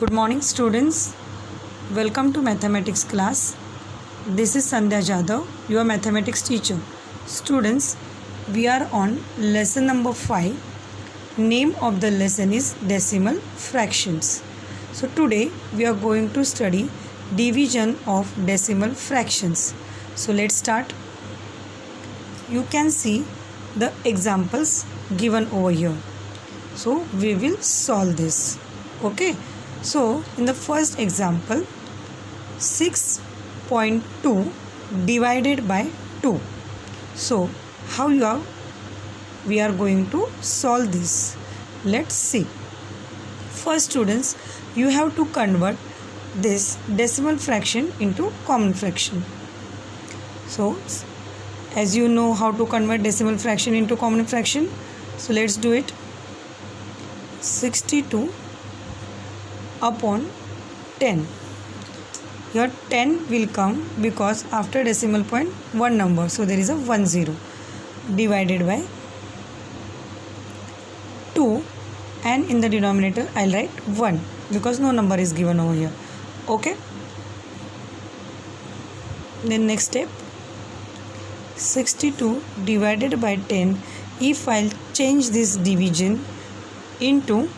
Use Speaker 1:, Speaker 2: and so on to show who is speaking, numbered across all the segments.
Speaker 1: Good morning students. Welcome to mathematics class. This is Sandhya Jadhav, your mathematics teacher. Students, we are on lesson number 5. Name of the lesson is decimal fractions. So today we are going to study division of decimal fractions. So let's start. You can see the examples given over here. So we will solve this. Okay. So, in the first example, 6.2 divided by 2. So, how we are going to solve this? Let's see. First, students, you have to convert this decimal fraction into common fraction. So, as you know how to convert decimal fraction into common fraction, so let's do it. 62 upon 10. Here 10 will come because after decimal point one number, so there is a 1 0, divided by 2, and in the denominator I'll write 1 because no number is given over here. Okay, then next step, 62 divided by 10. If I'll change this division into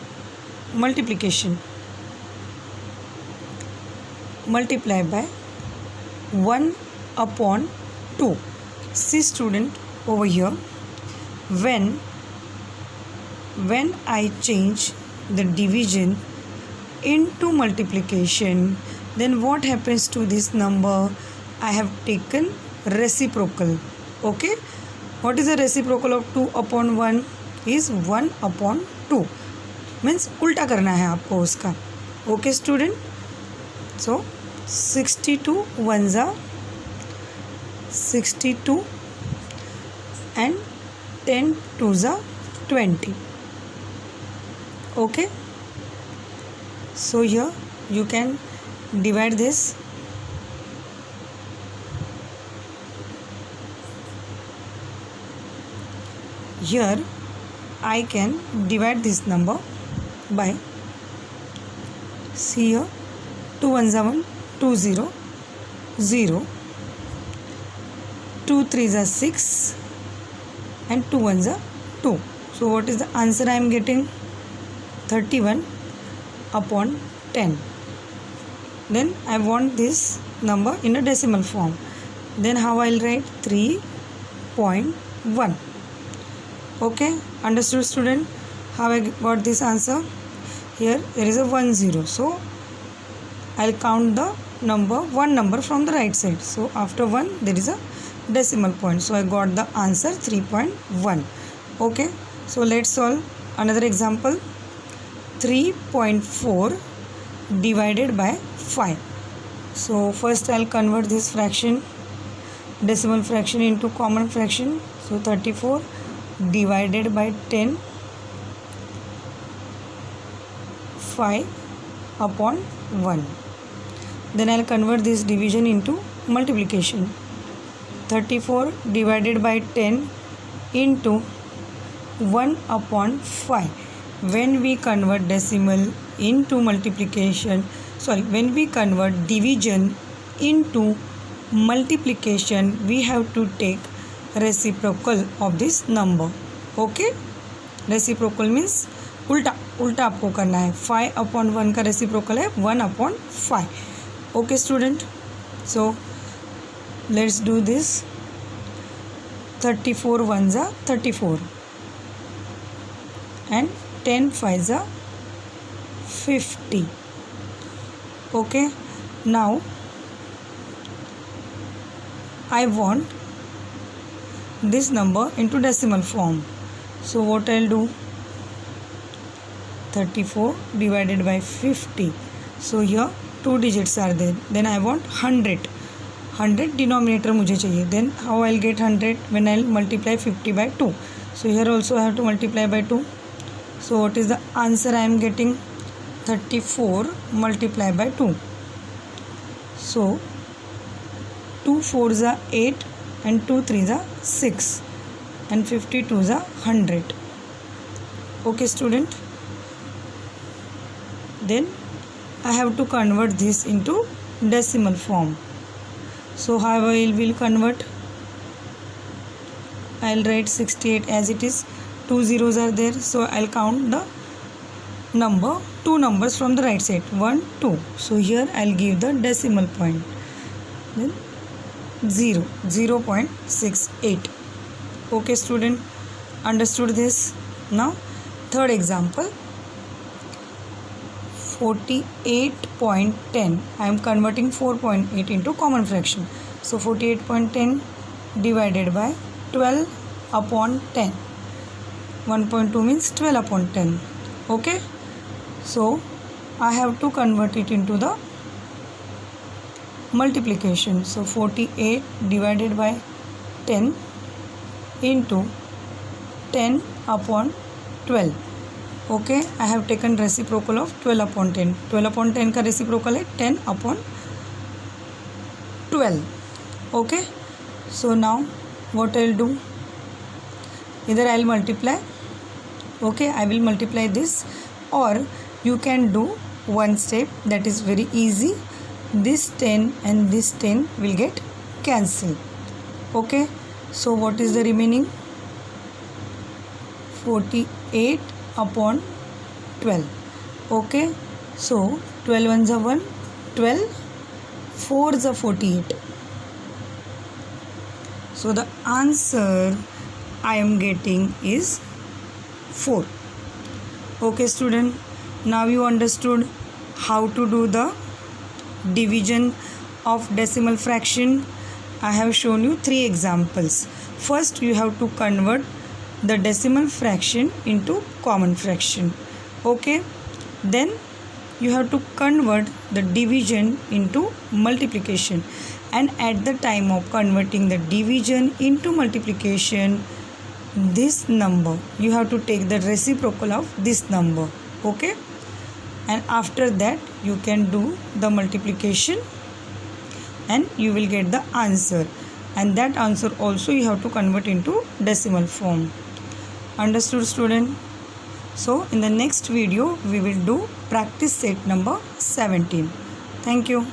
Speaker 1: multiplication, multiply by 1 upon 2. See student, over here, when I change the division into multiplication, then what happens to this number? I have taken reciprocal. Okay, what is the reciprocal of 2 upon 1? Is 1 upon 2. Means उल्टा करना है आपको उसका. Okay student, so 62 ones are 62 and 10 twos are 20. Okay, so here you can divide this. Here I can divide this number by, see here, 2 ones are 1, 2 0 0, 2 3s are 6, and 2 ones are 2. So what is the answer I am getting? 31 upon 10. Then I want this number in a decimal form. Then how I will write? 3.1. Okay, understood student? How I got this answer? Here there is a 1 0. So I'll count the one number from the right side. So after 1 there is a decimal point. So I got the answer 3.1. Okay, so let's solve another example. 3.4 divided by 5. So first I'll convert this fraction, decimal fraction, into common fraction. So 34 divided by 10, 5 upon 1. Then I'll convert this division into multiplication. 34 divided by 10 into 1 upon 5. When we convert decimal into multiplication, when we convert division into multiplication, we have to take reciprocal of this number. Okay, reciprocal means उल्टा आपको करना है. 5 upon 1 का reciprocal है 1 upon 5. Okay student, so let's do this. 34 ones are 34 and 10 fives are 50. Okay, now I want this number into decimal form. So what I'll do? 34 divided by 50. So here 2 digits are there. Then I want 100. 100 denominator मुझे चाहिए. Then how I'll get 100? When I'll multiply 50 by 2. So here also I have to multiply by 2. So what is the answer I am getting? 34 multiplied by 2. So 2 4s are 8 and 2 3s are 6 and 52s are 100. Okay student, then I have to convert this into decimal form. So how I will convert? I'll write 68 as it is. 2 zeros are there, so I'll count the number, 2 numbers from the right side, 1 2. So here I'll give the decimal point, then 0.68. Okay student, understood this? Now third example, 48.10. I am converting 4.8 into common fraction. So 48.10 divided by 12 upon 10. 1.2 means 12 upon 10. Okay, so I have to convert it into the multiplication. So 48 divided by 10 into 10 upon 12. Okay, I have taken reciprocal of 12 upon 10. 12 upon 10 का reciprocal है 10 upon 12. Okay, so now what I'll do? Either I'll multiply. Okay, I will multiply this, or you can do one step that is very easy. This 10 and this 10 will get cancelled. Okay, so what is the remaining? 48 upon 12. Okay, so 12 ones are 1, 12, 4s are 48. So the answer I am getting is 4. Okay student, now you understood how to do the division of decimal fraction. I have shown you 3 examples. First you have to convert the decimal fraction into common fraction. Okay, then you have to convert the division into multiplication, and at the time of converting the division into multiplication, this number you have to take the reciprocal of this number. Okay, and after that you can do the multiplication and you will get the answer, and that answer also you have to convert into decimal form. Understood student? So in the next video we will do practice set number 17. Thank you.